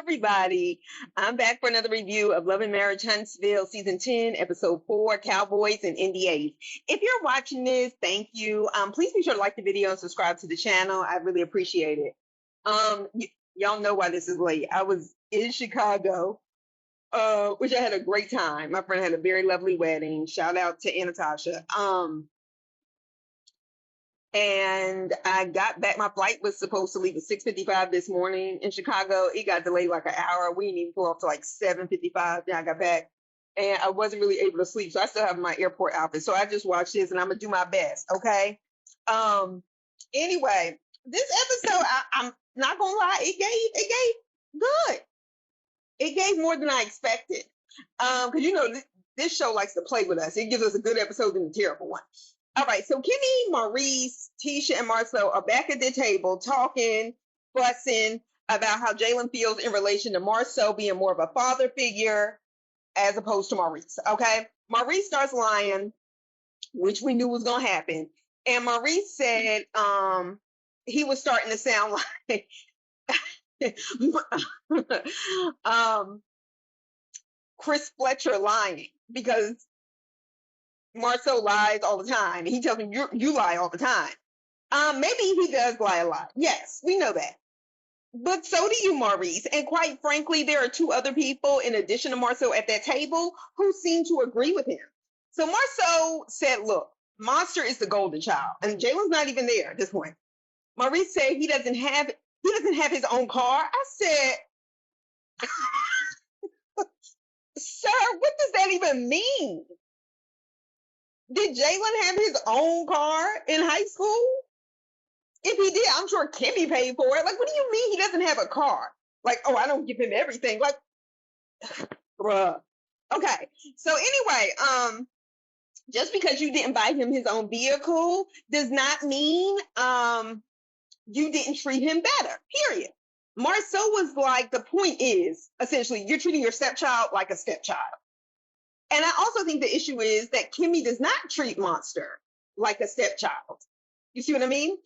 everybody. I'm back for another review of Love and Marriage Huntsville, Season 10, Episode 4, Cowboys and NDAs. If you're watching this, thank you. Please be sure to like the video and subscribe to the channel. I really appreciate it. Y'all know why this is late. I was in Chicago, which I had a great time. My friend had a very lovely wedding. Shout out to Anatasha. And I got back. My flight was supposed to leave at 6:55 this morning in Chicago. It got delayed like an hour. We didn't even pull off to like 7:55. Then I got back and I wasn't really able to sleep. So I still have my airport outfit. So I just watched this and I'm gonna do my best. Okay. Anyway, this episode, I'm not gonna lie, it gave good. It gave more than I expected. Because you know, this show likes to play with us. It gives us a good episode and a terrible one. All right, so Kimmy, Maurice, Tisha, and Marcel are back at the table talking, fussing about how Jaylen feels in relation to Marcel being more of a father figure as opposed to Maurice, okay? Maurice starts lying, which we knew was going to happen. And Maurice said he was starting to sound like Chris Fletcher lying because Marcel lies all the time. He tells him, you lie all the time. Maybe he does lie a lot. Yes, we know that. But so do you, Maurice. And quite frankly, there are two other people in addition to Marcel at that table who seem to agree with him. So Marcel said, look, Monster is the golden child. And Jaylen's not even there at this point. Maurice said he doesn't have his own car. I said, sir, what does that even mean? Did Jaylen have his own car in high school? If he did, I'm sure Kimmy paid for it. Like, what do you mean he doesn't have a car? Like, oh, I don't give him everything. Like, bruh. Okay. So anyway, just because you didn't buy him his own vehicle does not mean you didn't treat him better. Period. Marcel was like, the point is, essentially, you're treating your stepchild like a stepchild. And I also think the issue is that Kimmy does not treat Monster like a stepchild. You see what I mean?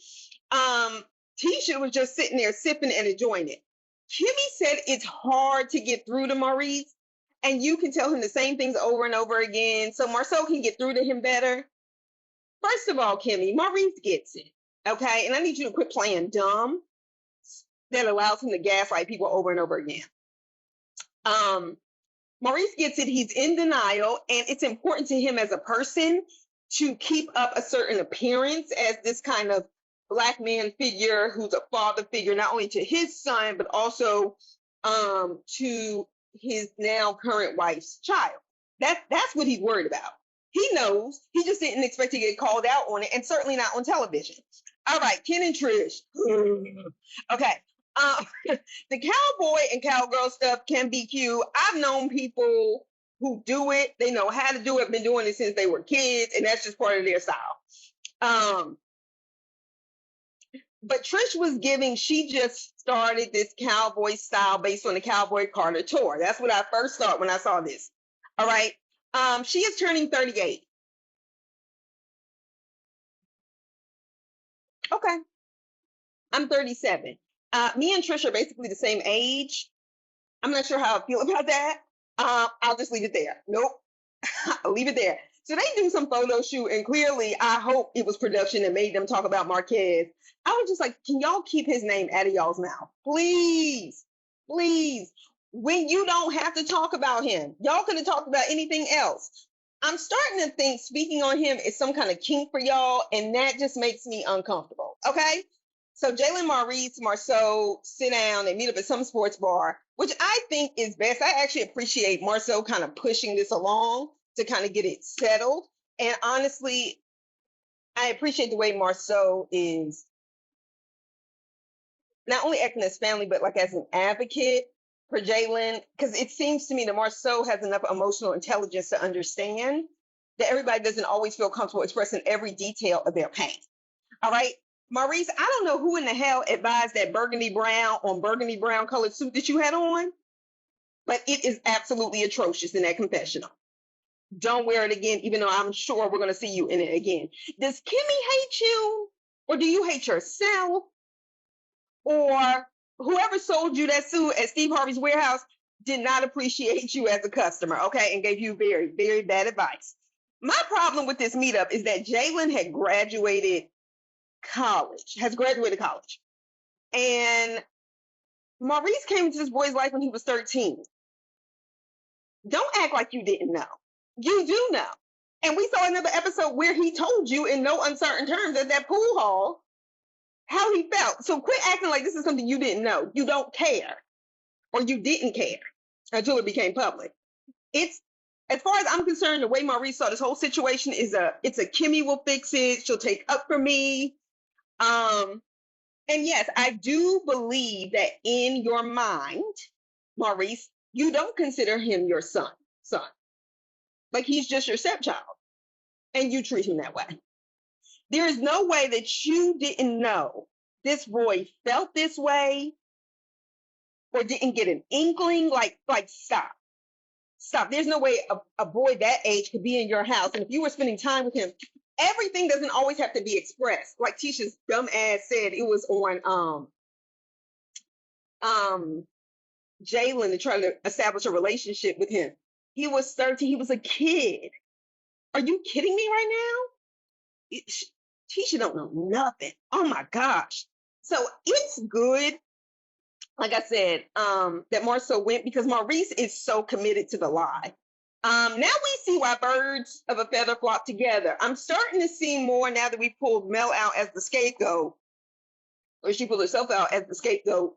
Tisha was just sitting there sipping and enjoying it. Kimmy said it's hard to get through to Maurice, and you can tell him the same things over and over again, so Marcel can get through to him better. First of all, Kimmy, Maurice gets it, okay? And I need you to quit playing dumb that allows him to gaslight people over and over again. Maurice gets it. He's in denial, and it's important to him as a person to keep up a certain appearance as this kind of Black man figure who's a father figure, not only to his son, but also to his now current wife's child. That's what he's worried about. He knows. He just didn't expect to get called out on it, and certainly not on television. All right, Ken and Trish. Okay. The cowboy and cowgirl stuff can be cute. I've known people who do it. They know how to do it, been doing it since they were kids, and that's just part of their style. But Trish was giving, she just started this cowboy style based on the Cowboy Carter tour. That's what I first thought when I saw this. All right. She is turning 38. Okay. I'm 37. Me and Trish are basically the same age. I'm not sure how I feel about that. I'll just leave it there. Nope. I'll leave it there. So they do some photo shoot, and clearly I hope it was production that made them talk about Marquez. I was just like, can y'all keep his name out of y'all's mouth? Please. Please. When you don't have to talk about him. Y'all could have talked about anything else. I'm starting to think speaking on him is some kind of kink for y'all, and that just makes me uncomfortable. Okay? So Jaylen, Maurice, Marcel sit down and meet up at some sports bar, which I think is best. I actually appreciate Marcel kind of pushing this along to kind of get it settled. And honestly, I appreciate the way Marcel is not only acting as family, but like as an advocate for Jaylen, because it seems to me that Marcel has enough emotional intelligence to understand that everybody doesn't always feel comfortable expressing every detail of their pain. All right? Maurice, I don't know who in the hell advised that burgundy brown colored suit that you had on, but it is absolutely atrocious in that confessional. Don't wear it again, even though I'm sure we're going to see you in it again. Does Kimmy hate you? Or do you hate yourself? Or whoever sold you that suit at Steve Harvey's warehouse did not appreciate you as a customer, okay, and gave you very, very bad advice. My problem with this meetup is that Jaylen has graduated college, and Maurice came into this boy's life when he was 13. Don't act like you didn't know. You do know. And we saw another episode where he told you in no uncertain terms at that pool hall how he felt. So quit acting like this is something you didn't know. You don't care, or you didn't care until it became public. It's, as far as I'm concerned, the way Maurice saw this whole situation is it's a Kimmy will fix it. She'll take up for me. And yes, I do believe that in your mind, Maurice, you don't consider him your son. Like he's just your stepchild, and you treat him that way. There is no way that you didn't know this boy felt this way or didn't get an inkling. Like stop. There's no way a boy that age could be in your house. And if you were spending time with him, everything doesn't always have to be expressed. Like Tisha's dumb ass said, it was on Jaylen to try to establish a relationship with him. He was 13. He was a kid. Are you kidding me right now? Tisha don't know nothing. Oh my gosh. So it's good, like I said, that Marcel went because Maurice is so committed to the lie. Now we see why birds of a feather flock together. I'm starting to see more now that we pulled Mel out as the scapegoat, or she pulled herself out as the scapegoat.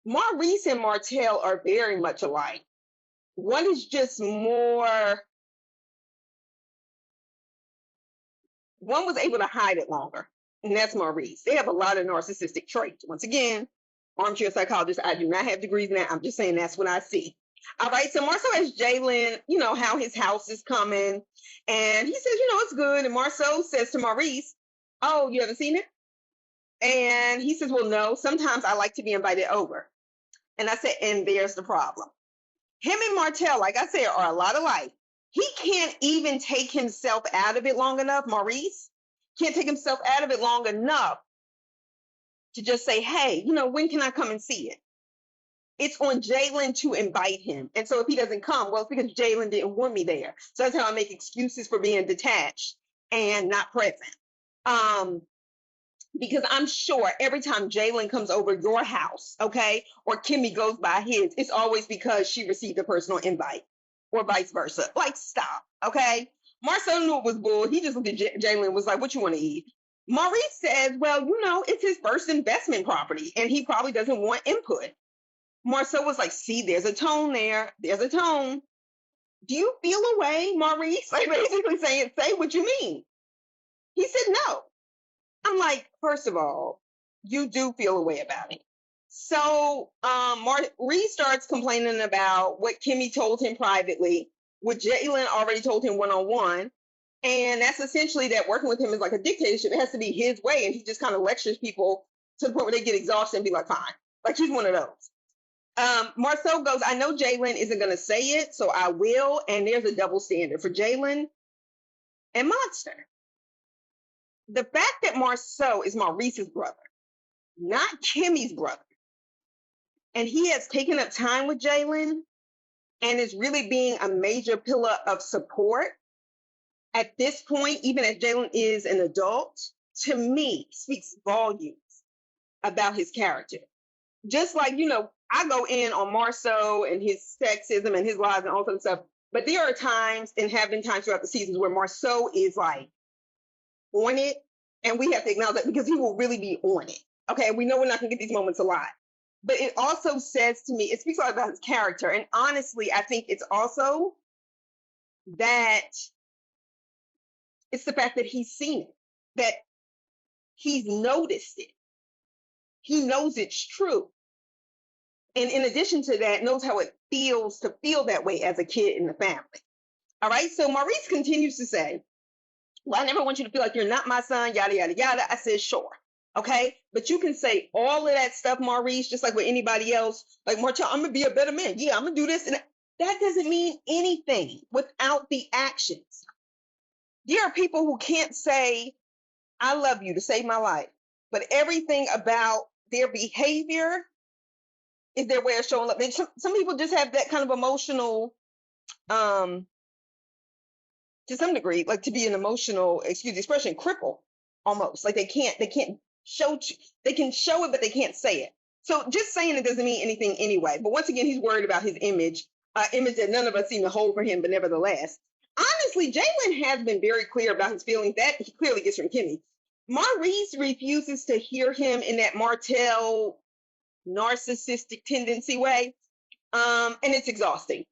Maurice and Martell are very much alike. One is just more, one was able to hide it longer, and that's Maurice. They have a lot of narcissistic traits. Once again, armchair psychologist, I do not have degrees in that. I'm just saying that's what I see. All right, so Marcel asks Jaylen, how his house is coming, and he says, it's good. And Marcel says to Maurice, oh, you haven't seen it? And he says, well, no, sometimes I like to be invited over. And I said, and there's the problem. Him and Martell, like I said, are a lot alike. He can't even take himself out of it long enough. Maurice can't take himself out of it long enough to just say, hey, when can I come and see it? It's on Jaylen to invite him. And so if he doesn't come, well, it's because Jaylen didn't want me there. So that's how I make excuses for being detached and not present. Because I'm sure every time Jaylen comes over your house, okay, or Kimmy goes by his, it's always because she received a personal invite or vice versa. Like, stop, okay? Marcel knew it was bull. He just looked at Jaylen and was like, what you want to eat? Maurice says, well, it's his first investment property, and he probably doesn't want input. Marcel was like, see, there's a tone there. There's a tone. Do you feel a way, Maurice? Like basically saying, say what you mean. He said no. I'm like, first of all, you do feel a way about it. So Maurice starts complaining about what Kimmy told him privately, what Jaylen already told him one-on-one. And that's essentially that working with him is like a dictatorship. It has to be his way. And he just kind of lectures people to the point where they get exhausted and be like, fine. Like he's one of those. Marcel goes, I know Jaylen isn't going to say it, so I will. And there's a double standard for Jaylen and Monster. The fact that Marcel is Maurice's brother, not Kimmy's brother, and he has taken up time with Jaylen and is really being a major pillar of support at this point, even as Jaylen is an adult, to me speaks volumes about his character. Just like, I go in on Marcel and his sexism and his lies and all that stuff, but there are times and have been times throughout the seasons where Marcel is like on it, and we have to acknowledge that because he will really be on it. Okay, we know we're not going to get these moments a lot, but it also says to me, it speaks a lot about his character, and honestly, I think it's also that it's the fact that he's seen it, that he's noticed it, he knows it's true. And in addition to that, knows how it feels to feel that way as a kid in the family. All right, so Maurice continues to say, well, I never want you to feel like you're not my son, yada, yada, yada. I said, sure, okay? But you can say all of that stuff, Maurice, just like with anybody else. Like, Martell, I'm going to be a better man. Yeah, I'm going to do this. And that doesn't mean anything without the actions. There are people who can't say, I love you to save my life. But everything about their behavior is their way of showing love. And some people just have that kind of emotional, to some degree, like to be an emotional, excuse the expression, cripple almost. Like they can't show, they can show it, but they can't say it. So just saying it doesn't mean anything anyway. But once again, he's worried about his image that none of us seem to hold for him, but nevertheless. Honestly, Jaylen has been very clear about his feelings that he clearly gets from Kimmy. Maurice refuses to hear him in that Martell narcissistic tendency way. And it's exhausting.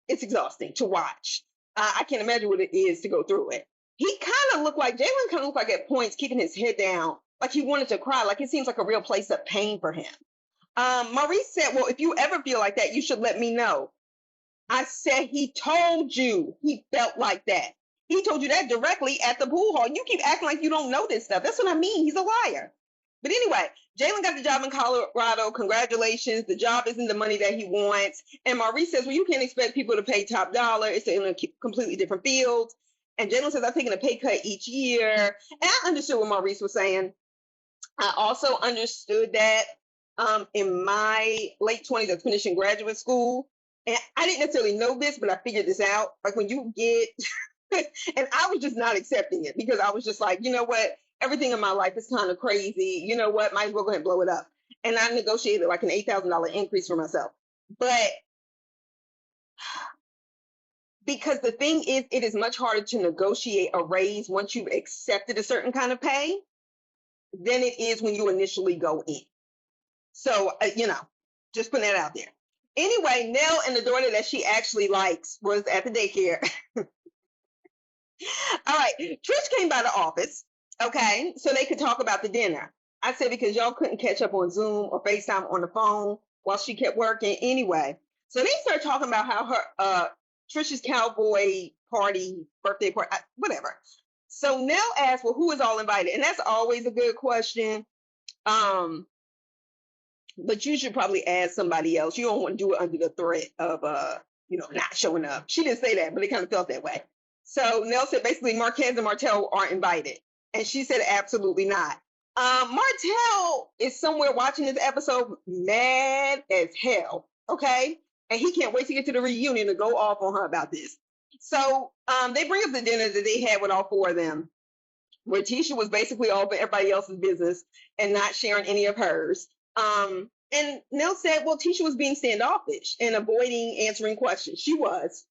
It's exhausting to watch. I can't imagine what it is to go through it. He kind of looked like, Jaylen kind of looked like at points keeping his head down, like he wanted to cry, like it seems like a real place of pain for him. Maurice said, well, if you ever feel like that, you should let me know. I said, he told you he felt like that. He told you that directly at the pool hall. You keep acting like you don't know this stuff. That's what I mean. He's a liar. But anyway, Jaylen got the job in Colorado. Congratulations. The job isn't the money that he wants. And Maurice says, well, you can't expect people to pay top dollar. It's in a completely different field. And Jaylen says, I've taken a pay cut each year. And I understood what Maurice was saying. I also understood that in my late 20s, I was finishing graduate school. And I didn't necessarily know this, but I figured this out. Like when you get, and I was just not accepting it because I was just like, you know what? Everything in my life is kind of crazy. You know what? Might as well go ahead and blow it up. And I negotiated like an $8,000 increase for myself. But because the thing is, it is much harder to negotiate a raise once you've accepted a certain kind of pay than it is when you initially go in. So, just putting that out there. Anyway, Nell and the daughter that she actually likes was at the daycare. All right, Trish came by the office, okay, so they could talk about the dinner. I said because y'all couldn't catch up on Zoom or FaceTime on the phone while she kept working anyway. So they started talking about how her Trish's Cowboy party, birthday party, whatever. So Nell asked, well, who is all invited? And that's always a good question. But you should probably ask somebody else. You don't want to do it under the threat of, not showing up. She didn't say that, but it kind of felt that way. So Nell said basically Marquez and Martell aren't invited. And she said absolutely not. Martell is somewhere watching this episode mad as hell, okay? And he can't wait to get to the reunion to go off on her about this. So they bring up the dinner that they had with all four of them, where Tisha was basically all but everybody else's business and not sharing any of hers. And Nell said, well, Tisha was being standoffish and avoiding answering questions. She was.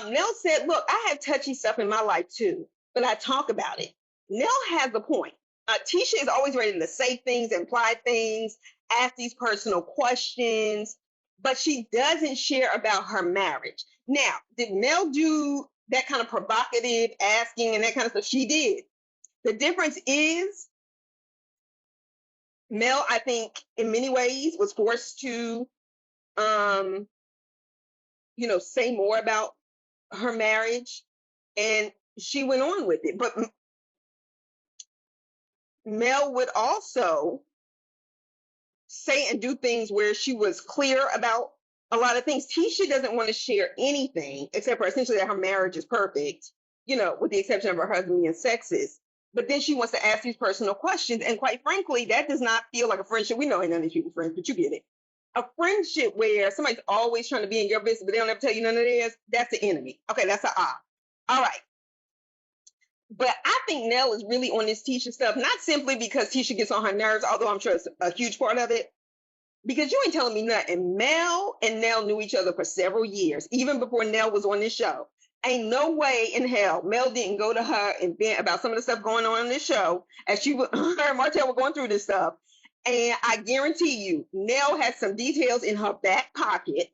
Nell said, look, I have touchy stuff in my life too, but I talk about it. Nell has a point. Tisha is always ready to say things, imply things, ask these personal questions, but she doesn't share about her marriage. Now, did Nell do that kind of provocative asking and that kind of stuff? She did. The difference is Mel, I think, in many ways, was forced to, say more about her marriage, and she went on with it. But Mel would also say and do things where she was clear about a lot of things. Tisha doesn't want to share anything except for essentially that her marriage is perfect, with the exception of her husband being sexist. But then she wants to ask these personal questions. And quite frankly, that does not feel like a friendship. We know ain't none of these people friends, but you get it. A friendship where somebody's always trying to be in your business, but they don't ever tell you none of theirs, that's the enemy. Okay, that's all right. But I think Nell is really on this Tisha stuff, not simply because Tisha gets on her nerves, although I'm sure it's a huge part of it, because you ain't telling me nothing. Mel and Nell knew each other for several years, even before Nell was on this show. Ain't no way in hell Mel didn't go to her and vent about some of the stuff going on in this show as her and Martell were going through this stuff. And I guarantee you, Nell has some details in her back pocket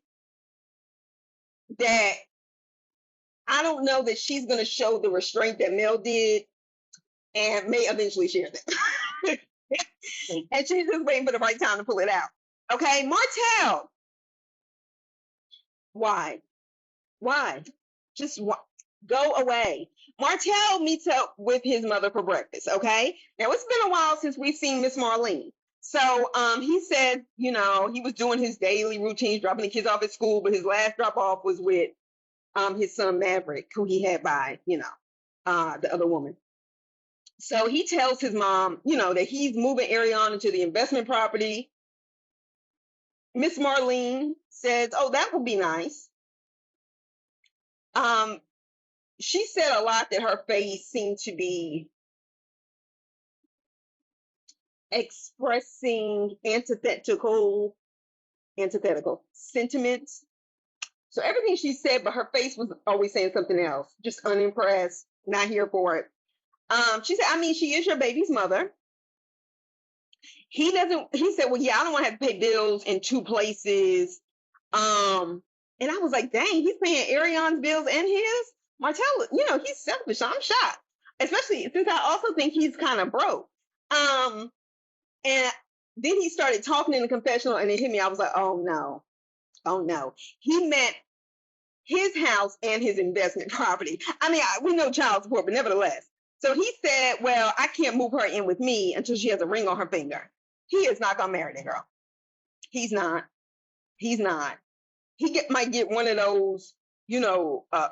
that I don't know that she's going to show the restraint that Mel did and may eventually share them. And she's just waiting for the right time to pull it out. Okay, Martell. Why? Just go away. Martell meets up with his mother for breakfast, okay? Now, it's been a while since we've seen Miss Marlene. So he said, he was doing his daily routines, dropping the kids off at school, but his last drop off was with his son Maverick, who he had by, the other woman. So he tells his mom, that he's moving Ariana to the investment property Miss Marlene says, oh, that would be nice. She said a lot that her face seemed to be expressing antithetical sentiments. So everything she said, but her face was always saying something else, just unimpressed, not here for it. She said, I mean, she is your baby's mother. He said, well, yeah, I don't want to have to pay bills in two places. And I was like, dang, he's paying Arion's bills and his. Martell, he's selfish. So I'm shocked, especially since I also think he's kind of broke. And then he started talking in the confessional and it hit me. I was like, oh no. He meant his house and his investment property. I mean, we know child support, but nevertheless. So he said, well, I can't move her in with me until she has a ring on her finger. He is not going to marry that girl. He's not. He might get one of those,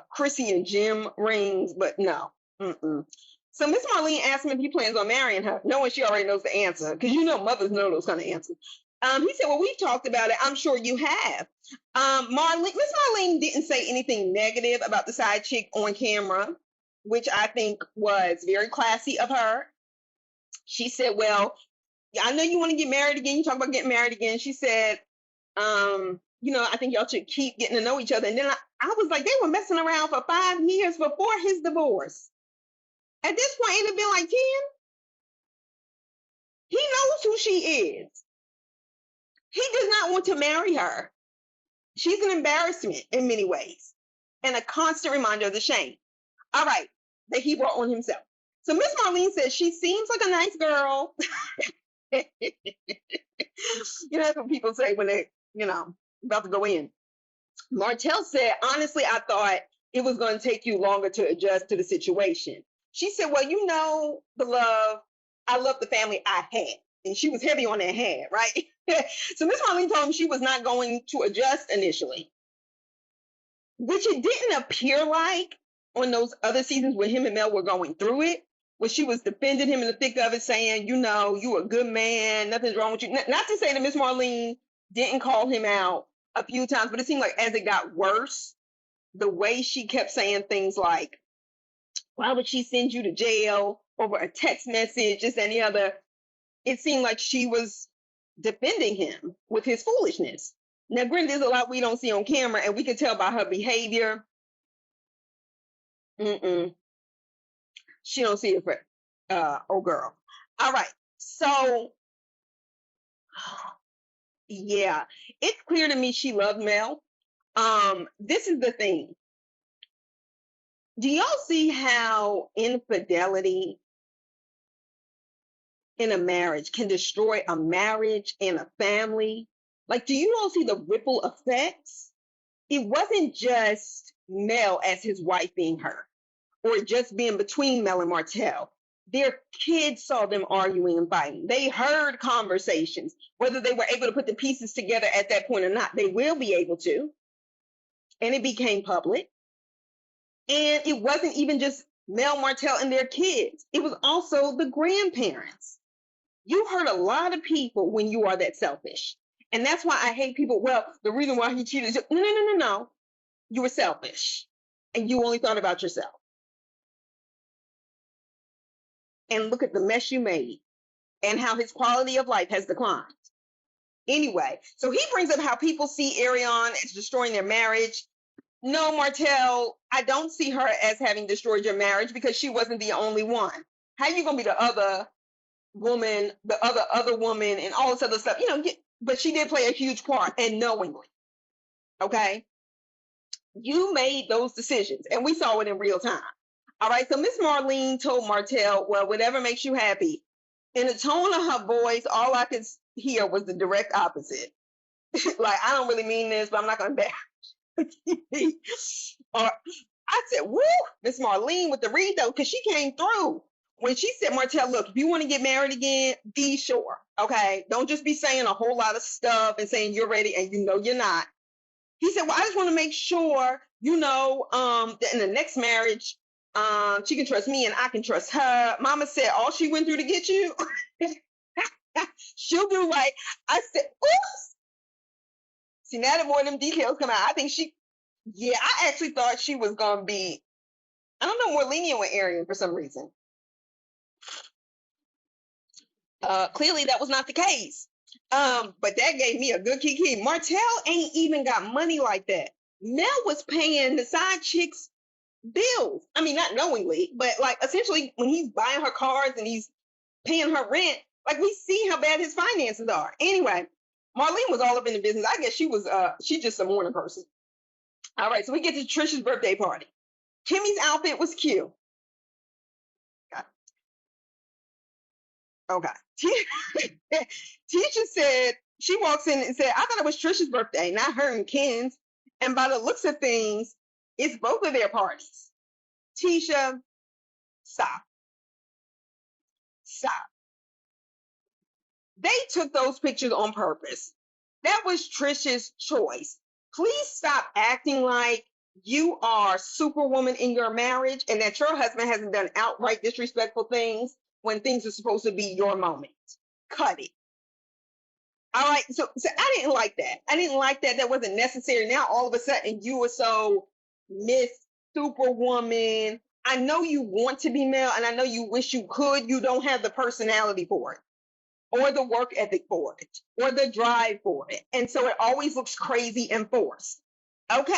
Chrissy and Jim rings, but no. Mm-mm. So Miss Marlene asked him if he plans on marrying her, knowing she already knows the answer, because mothers know those kind of answers. He said, well, we've talked about it. I'm sure you have. Miss Marlene didn't say anything negative about the side chick on camera, which I think was very classy of her. She said, well, I know you want to get married again. You talk about getting married again. She said, I think y'all should keep getting to know each other. And then I was like, they were messing around for 5 years before his divorce. At this point, it'd have been like 10. He knows who she is. He does not want to marry her. She's an embarrassment in many ways and a constant reminder of the shame. All right, that he brought on himself. So Miss Marlene says she seems like a nice girl. That's what people say when they, about to go in. Martell said, honestly, I thought it was going to take you longer to adjust to the situation. She said, well, I love the family I had. And she was heavy on that had, right? So Miss Marlene told him she was not going to adjust initially, which it didn't appear like on those other seasons when him and Mel were going through it, where she was defending him in the thick of it, saying, you a good man, nothing's wrong with you. Not to say that Miss Marlene didn't call him out a few times, but it seemed like as it got worse, the way she kept saying things like, why would she send you to jail over a text message, this and the other? It seemed like she was defending him with his foolishness. Now, granted, there's a lot we don't see on camera, and we can tell by her behavior. She don't see it for old girl. All right. So, yeah, it's clear to me she loved Mel. This is the thing. Do y'all see how infidelity in a marriage can destroy a marriage and a family? Like, do you all see the ripple effects? It wasn't just Mel as his wife being hurt, or just being between Mel and Martell. Their kids saw them arguing and fighting. They heard conversations. Whether they were able to put the pieces together at that point or not, they will be able to. And it became public. And it wasn't even just Mel, Martell, and their kids. It was also the grandparents. You hurt a lot of people when you are that selfish. And that's why I hate people. Well, the reason why he cheated is, no. You were selfish. And you only thought about yourself. And look at the mess you made and how his quality of life has declined. Anyway, so he brings up how people see Arion as destroying their marriage. No, Martell, I don't see her as having destroyed your marriage because she wasn't the only one. How are you going to be the other woman, the other woman, and all this other stuff? But she did play a huge part, and knowingly. Okay? You made those decisions, and we saw it in real time. All right, so Miss Marlene told Martell, well, whatever makes you happy. In the tone of her voice, all I could hear was the direct opposite. Like, I don't really mean this, but I'm not going to bash. Or I said, woo, Miss Marlene with the read, though, because she came through. When she said, Martell, look, if you want to get married again, be sure, okay? Don't just be saying a whole lot of stuff and saying you're ready and you're not. He said, well, I just want to make sure, that in the next marriage, she can trust me and I can trust her. Mama said all she went through to get you, she'll do right. I said, oops. See, now that more of them details come out, I think I actually thought she was going to be, I don't know, more lenient with Arian for some reason. Clearly that was not the case. But that gave me a good kiki. Martell ain't even got money like that. Mel was paying the side chicks bills. I mean, not knowingly, but like essentially when he's buying her cars and he's paying her rent, like we see how bad his finances are. Anyway, Marlene was all up in the business. I guess she's just a morning person. All right, so we get to Trish's birthday party. Kimmy's outfit was cute. Okay. Tisha said, she walks in and said, I thought it was Trish's birthday, not her and Ken's. And by the looks of things, it's both of their parties. Tisha, stop. Stop. They took those pictures on purpose. That was Trish's choice. Please stop acting like you are superwoman in your marriage and that your husband hasn't done outright disrespectful things when things are supposed to be your moment. Cut it. All right, so I didn't like that. I didn't like that. That wasn't necessary. Now all of a sudden you were so Miss Superwoman. I know you want to be Mel, and I know you wish you could. You don't have the personality for it, or the work ethic for it, or the drive for it, and so it always looks crazy and forced. Okay.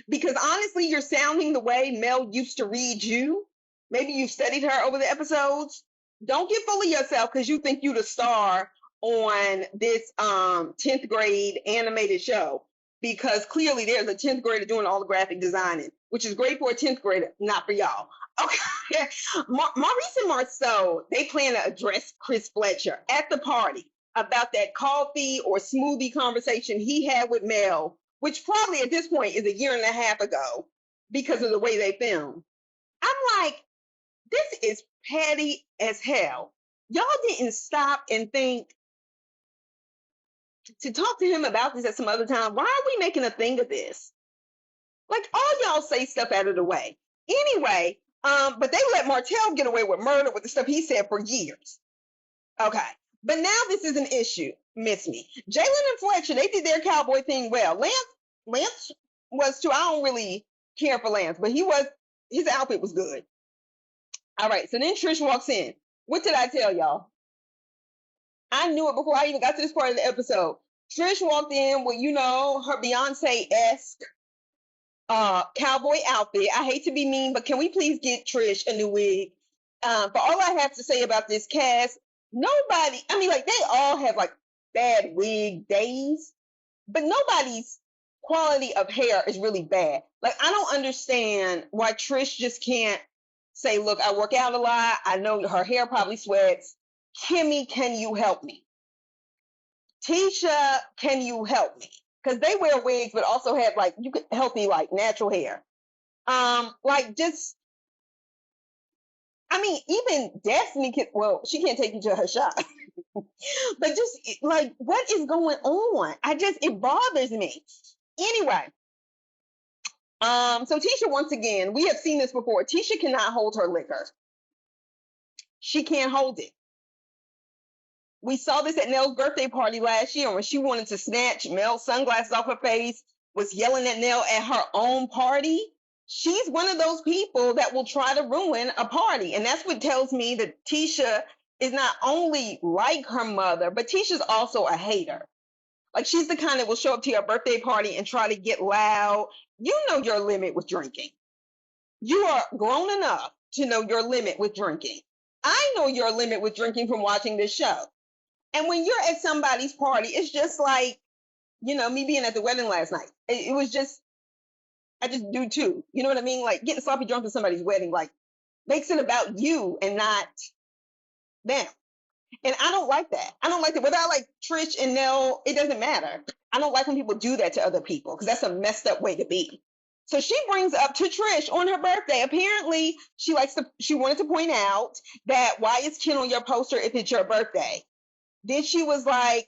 Because honestly, you're sounding the way Mel used to read you. Maybe you've studied her over the episodes. Don't get full of yourself because you think you're the star on this 10th grade animated show. Because clearly there's a 10th grader doing all the graphic designing, which is great for a 10th grader, not for y'all. Okay. Maurice and Marceau, they plan to address Chris Fletcher at the party about that coffee or smoothie conversation he had with Mel, which probably at this point is a year and a half ago because of the way they film. I'm like, this is petty as hell. Y'all didn't stop and think to talk to him about this at some other time. Why are we making a thing of this? Like, all y'all say stuff out of the way. Anyway, but they let Martell get away with murder with the stuff he said for years. Okay. But now this is an issue. Miss me. Jaylen and Fletcher, they did their cowboy thing well. Lance was too. I don't really care for Lance, but his outfit was good. All right, so then Trish walks in. What did I tell y'all? I knew it before I even got to this part of the episode. Trish walked in with, her Beyonce-esque cowboy outfit. I hate to be mean, but can we please get Trish a new wig? For all I have to say about this cast, nobody, they all have like bad wig days, but nobody's quality of hair is really bad. Like, I don't understand why Trish just can't say, look, I work out a lot. I know her hair probably sweats. Kimmy, can you help me? Tisha, can you help me? Because they wear wigs, but also have healthy, natural hair. Even Destiny she can't take you to her shop. But just what is going on? It bothers me. Anyway. So Tisha, once again, we have seen this before. Tisha cannot hold her liquor. She can't hold it. We saw this at Nell's birthday party last year when she wanted to snatch Mel's sunglasses off her face, was yelling at Nell at her own party. She's one of those people that will try to ruin a party. And that's what tells me that Tisha is not only like her mother, but Tisha's also a hater. Like, she's the kind that will show up to your birthday party and try to get loud. You know your limit with drinking. You are grown enough to know your limit with drinking. I know your limit with drinking from watching this show. And when you're at somebody's party, it's just like, me being at the wedding last night. It was just, I just do too. You know what I mean? Like, getting sloppy drunk at somebody's wedding, makes it about you and not them. And I don't like that. I don't like that. Whether I like Trish and Nell, it doesn't matter. I don't like when people do that to other people because that's a messed up way to be. So she brings up to Trish on her birthday. Apparently, she wanted to point out that why is Ken on your poster if it's your birthday? Then Trish was like,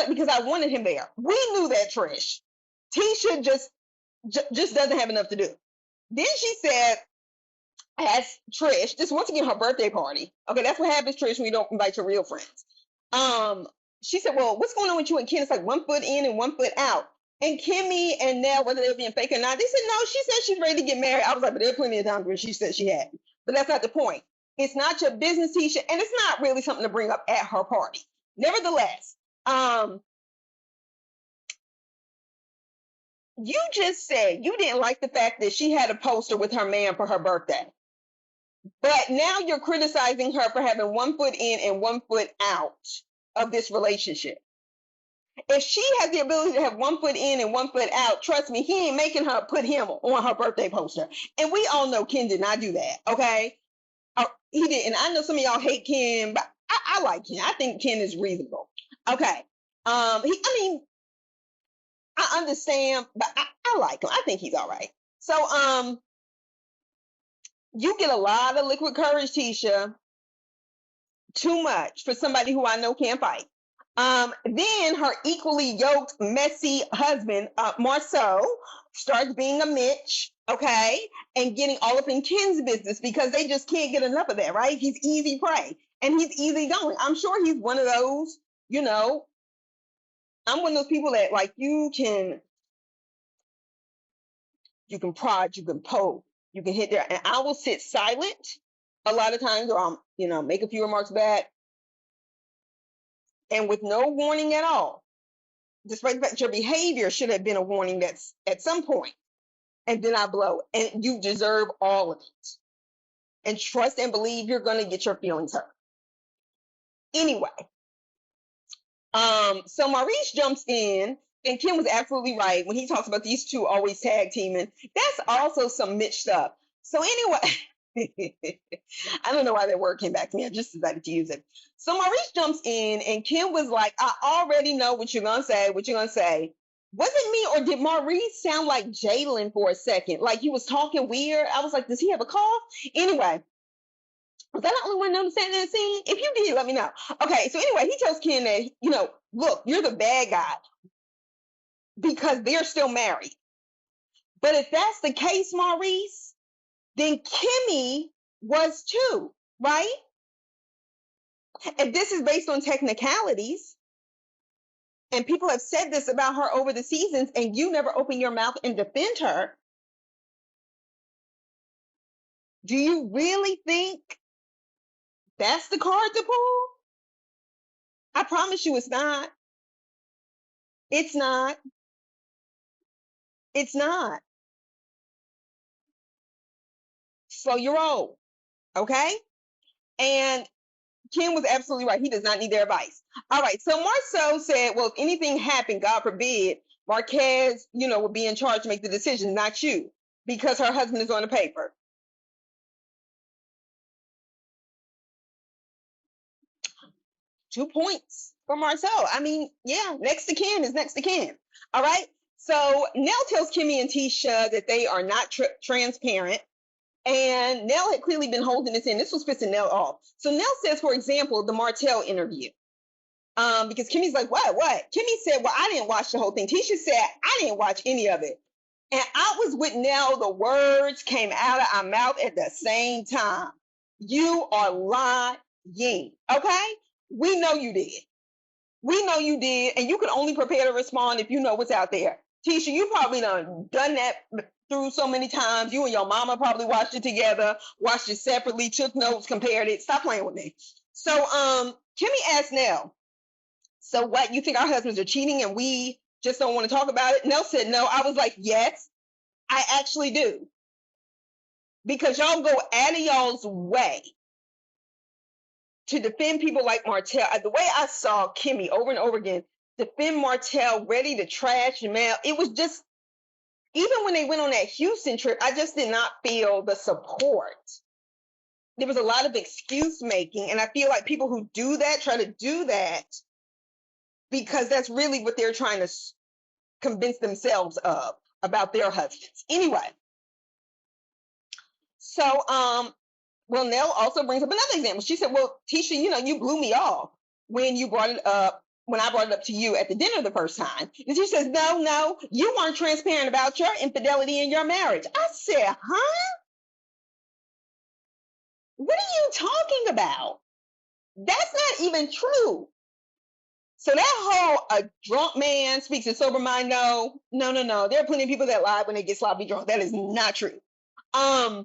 because I wanted him there. We knew that, Trish. Tisha just doesn't have enough to do. Then she said, as Trish, just once again, her birthday party. Okay, that's what happens, Trish, when you don't invite your real friends. she said, well, what's going on with you and Ken? It's like 1 foot in and 1 foot out. And Kimmy and Nell, whether they're being fake or not, they said, no, she said she's ready to get married. I was like, but there are plenty of times where she said she had. But that's not the point. It's not your business, Tisha, and it's not really something to bring up at her party. Nevertheless, you just said you didn't like the fact that she had a poster with her man for her birthday. But now you're criticizing her for having 1 foot in and 1 foot out of this relationship. If she has the ability to have 1 foot in and 1 foot out, trust me, he ain't making her put him on her birthday poster. And we all know Ken did not do that, okay? He did, and I know some of y'all hate Ken, but I like Ken. I think Ken is reasonable. Okay. I understand, but I like him. I think he's all right. So, you get a lot of liquid courage, Tisha. Too much for somebody who I know can't fight. Then her equally yoked, messy husband, Marcel, starts being a Mitch, okay, and getting all up in Ken's business because they just can't get enough of that, right? He's easy prey and he's easy going. I'm sure he's one of those, I'm one of those people that like you can prod, you can poke, you can hit there, and I will sit silent a lot of times, or I'll, make a few remarks back, and with no warning at all, despite the fact that your behavior should have been a warning that's at some point, and then I blow, and you deserve all of it. And trust and believe you're going to get your feelings hurt. Anyway, so Maurice jumps in, and Kim was absolutely right when he talks about these two always tag teaming. That's also some Mitch stuff. So anyway, I don't know why that word came back to me. I just decided to use it. So Maurice jumps in, and Kim was like, I already know what you're going to say, Was it me, or did Maurice sound like Jaylen for a second? Like he was talking weird. I was like, does he have a cough? Anyway, was that the only one understanding that scene? If you did, let me know. Okay, so anyway, he tells Ken that, look, you're the bad guy because they're still married. But if that's the case, Maurice, then Kimmy was too, right? And this is based on technicalities. And people have said this about her over the seasons, and you never open your mouth and defend her. Do you really think that's the card to pull? I promise you it's not. It's not. It's not. Slow your roll, okay? And Kim was absolutely right. He does not need their advice. All right, so Marceau said, well, if anything happened, God forbid, Marquez, would be in charge to make the decision, not you, because her husband is on the paper. 2 points for Marcel. I mean, yeah, next to Ken is next to Ken. All right. So Nell tells Kimmy and Tisha that they are not transparent. And Nell had clearly been holding this in. This was pissing Nell off. So Nell says, for example, the Martell interview. Because Kimmy's like, what? Kimmy said, well, I didn't watch the whole thing. Tisha said, I didn't watch any of it. And I was with Nell. The words came out of our mouth at the same time. You are lying. Okay? We know you did. And you can only prepare to respond if you know what's out there. Tisha, you probably done that through so many times. You and your mama probably watched it together, watched it separately, took notes, compared it. Stop playing with me. So Kimmy asked Nell, so what, you think our husbands are cheating and we just don't want to talk about it? Nell said no. I was like, yes, I actually do. Because y'all go out of y'all's way to defend people like Martell. The way I saw Kimmy over and over again defend Martell, ready to trash Mel, it was just, even when they went on that Houston trip, I just did not feel the support. There was a lot of excuse making, and I feel like people who do that try to do that because that's really what they're trying to convince themselves of about their husbands. Anyway, so well, Nell also brings up another example. She said, well, Tisha, you blew me off when you brought it up, when I brought it up to you at the dinner the first time. And she says, no, you weren't transparent about your infidelity in your marriage. I said, huh? What are you talking about? That's not even true. So that whole a drunk man speaks a sober mind, no. There are plenty of people that lie when they get sloppy drunk. That is not true. First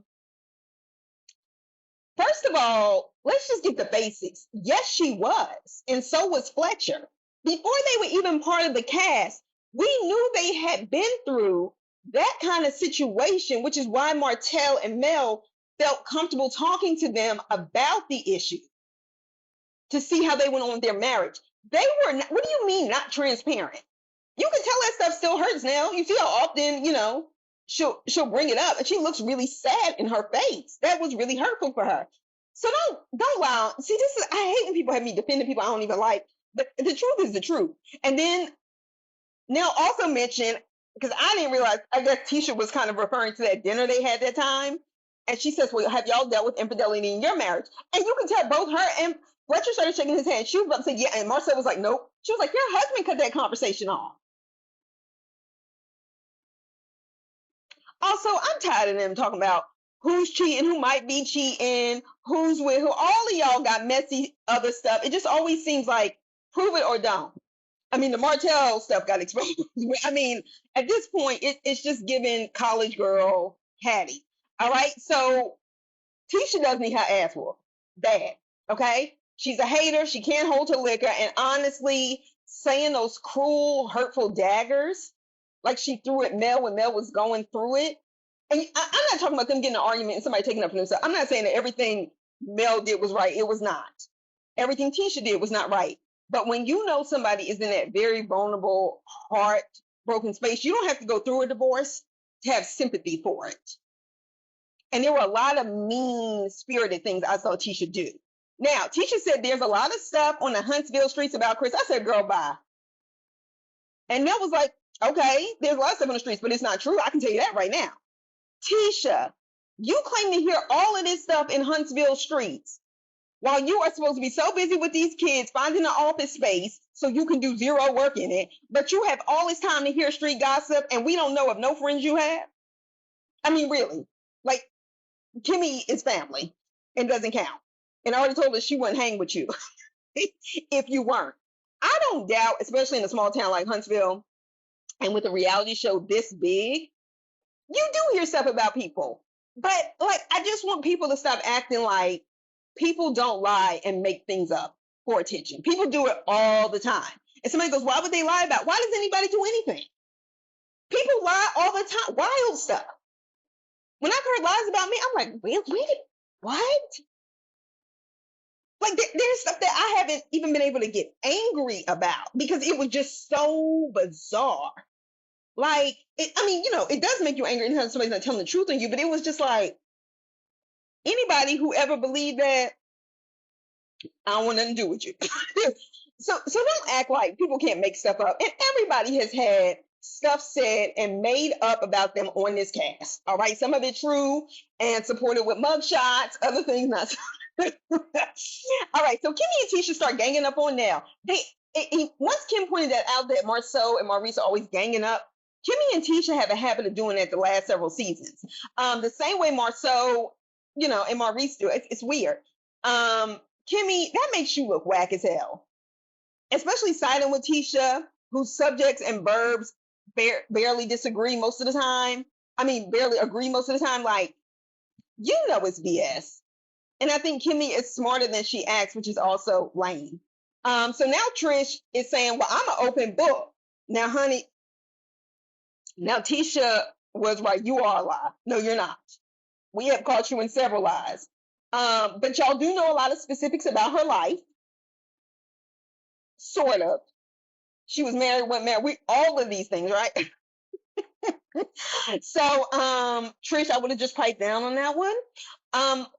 of all, let's just get the basics. Yes, she was, and so was Fletcher. Before they were even part of the cast, we knew they had been through that kind of situation, which is why Martell and Mel felt comfortable talking to them about the issue to see how they went on with their marriage. They were not, what do you mean not transparent? You can tell that stuff still hurts now. You see how often, she'll bring it up, and she looks really sad in her face. That was really hurtful for her. So don't lie. See, I hate when people have me defending people I don't even like. But the truth is the truth. And then Nell also mentioned, because I didn't realize, I guess Tisha was kind of referring to that dinner they had that time. And she says, well, have y'all dealt with infidelity in your marriage? And you can tell both her and Fletcher started shaking his hand. She was about to say, yeah. And Marcel was like, nope. She was like, your husband cut that conversation off. Also, I'm tired of them talking about who's cheating, who might be cheating, who's with who. All of y'all got messy other stuff. It just always seems like prove it or don't. I mean, the Martell stuff got exposed. I mean, at this point, it's just giving college girl Hattie. All right. So Tisha does need her ass whooped. Bad. Okay. She's a hater. She can't hold her liquor. And honestly, saying those cruel, hurtful daggers like she threw at Mel when Mel was going through it. And I'm not talking about them getting an argument and somebody taking up for themselves. I'm not saying that everything Mel did was right. It was not. Everything Tisha did was not right. But when you know somebody is in that very vulnerable, heartbroken space, you don't have to go through a divorce to have sympathy for it. And there were a lot of mean-spirited things I saw Tisha do. Now, Tisha said there's a lot of stuff on the Huntsville streets about Chris. I said, girl, bye. And Mel was like, okay, there's a lot of stuff on the streets, but it's not true. I can tell you that right now. Tisha, you claim to hear all of this stuff in Huntsville streets while you are supposed to be so busy with these kids finding an office space so you can do zero work in it, but you have all this time to hear street gossip and we don't know of no friends you have? I mean, really, like Kimmy is family and doesn't count. And I already told her she wouldn't hang with you if you weren't. I don't doubt, especially in a small town like Huntsville and with a reality show this big, you do hear stuff about people. But like, I just want people to stop acting like people don't lie and make things up for attention. People do it all the time. And somebody goes, why would they lie about? Why does anybody do anything? People lie all the time. Wild stuff. When I've heard lies about me, I'm like, really? What? Like there's stuff that I haven't even been able to get angry about because it was just so bizarre. Like, it does make you angry anytime somebody's not telling the truth on you, but it was just like, anybody who ever believed that, I don't want nothing to do with you. So don't act like people can't make stuff up. And everybody has had stuff said and made up about them on this cast. All right, some of it true and supported with mugshots, other things not. All right, so Kimmy and Tisha start ganging up on Nell. Once Kim pointed that out, that Marceau and Maurice are always ganging up, Kimmy and Tisha have a habit of doing that the last several seasons. The same way Marceau, and Maurice do. It's weird. Kimmy, that makes you look whack as hell. Especially siding with Tisha, whose subjects and verbs barely disagree most of the time. Barely agree most of the time. Like, it's BS. And I think Kimmy is smarter than she acts, which is also lame. So now Trish is saying, well, I'm an open book. Now, honey, now Tisha was right. You are a lie. No, you're not. We have caught you in several lies. But y'all do know a lot of specifics about her life. Sort of. She was married, went married. All of these things, right? So, Trish, I would have just piped down on that one.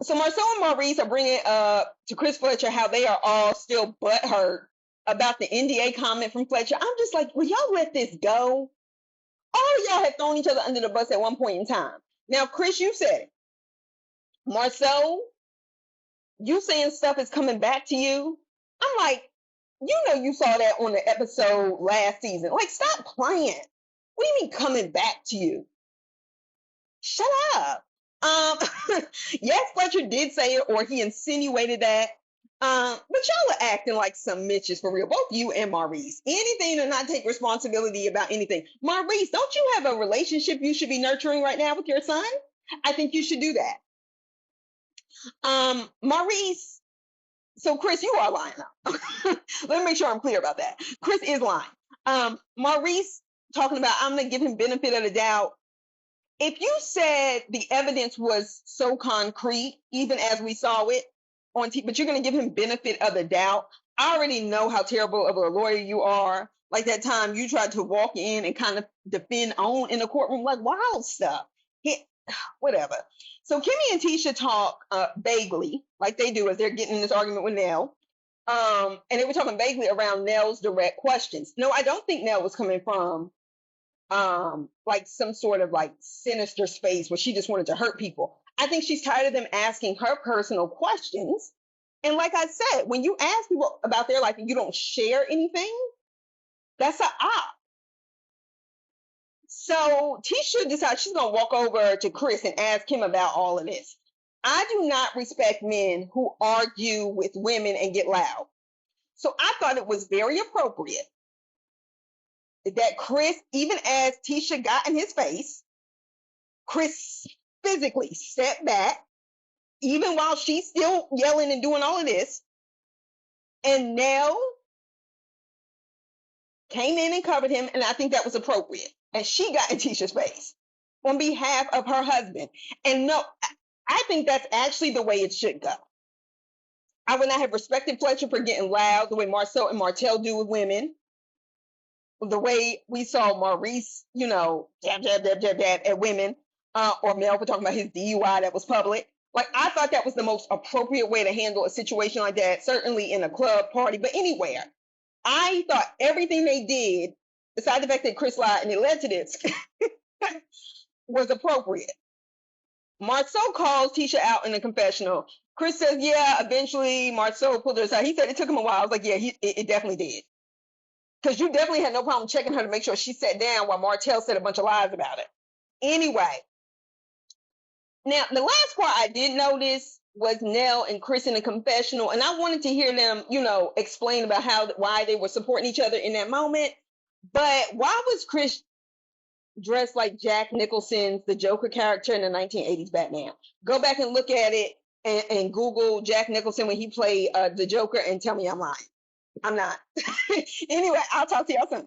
So Marceau and Maurice are bringing up to Chris Fletcher how they are all still butthurt about the NDA comment from Fletcher. I'm just like, will y'all let this go? All of y'all have thrown each other under the bus at one point in time. Now, Chris, you said it. Marceau, you saying stuff is coming back to you. I'm like, you saw that on the episode last season. Like, stop playing. What do you mean coming back to you? Shut up. Yes, Fletcher did say it, or he insinuated that. But y'all are acting like some Mitches for real, both you and Maurice. Anything to not take responsibility about anything. Maurice, don't you have a relationship you should be nurturing right now with your son? I think you should do that. Maurice, so Chris, you are lying now. Let me make sure I'm clear about that. Chris is lying. Maurice talking about I'm gonna give him benefit of the doubt. If you said the evidence was so concrete, even as we saw it on TV, but you're gonna give him benefit of the doubt, I already know how terrible of a lawyer you are. Like that time you tried to walk in and kind of defend own in the courtroom, like wild stuff. Whatever. So Kimmy and Tisha talk vaguely, like they do as they're getting in this argument with Nell. And they were talking vaguely around Nell's direct questions. No, I don't think Nell was coming from like some sort of like sinister space where she just wanted to hurt people. I think she's tired of them asking her personal questions. And like I said, when you ask people about their life and you don't share anything, that's an op. So Tisha decides she's gonna walk over to Chris and ask him about all of this. I do not respect men who argue with women and get loud. So I thought it was very appropriate that Chris, even as Tisha got in his face, Chris physically stepped back, even while she's still yelling and doing all of this. And Nell came in and covered him, and I think that was appropriate. And she got in Tisha's face on behalf of her husband. And no, I think that's actually the way it should go. I would not have respected Fletcher for getting loud the way Marcel and Martell do with women. The way we saw Maurice, you know, jab at women, or Mel for talking about his DUI that was public. Like, I thought that was the most appropriate way to handle a situation like that, certainly in a club party, but anywhere. I thought everything they did, besides the fact that Chris lied and it led to this, was appropriate. Marceau calls Tisha out in the confessional. Chris says, yeah, eventually Marceau pulled her aside. He said it took him a while. I was like, yeah, it definitely did. Because you definitely had no problem checking her to make sure she sat down while Martell said a bunch of lies about it. Anyway, now the last part I did notice was Nell and Chris in the confessional, and I wanted to hear them, you know, explain about why they were supporting each other in that moment. But why was Chris dressed like Jack Nicholson's the Joker character in the 1980s Batman? Go back and look at it and Google Jack Nicholson when he played the Joker and tell me I'm lying. I'm not. Anyway, I'll talk to y'all soon.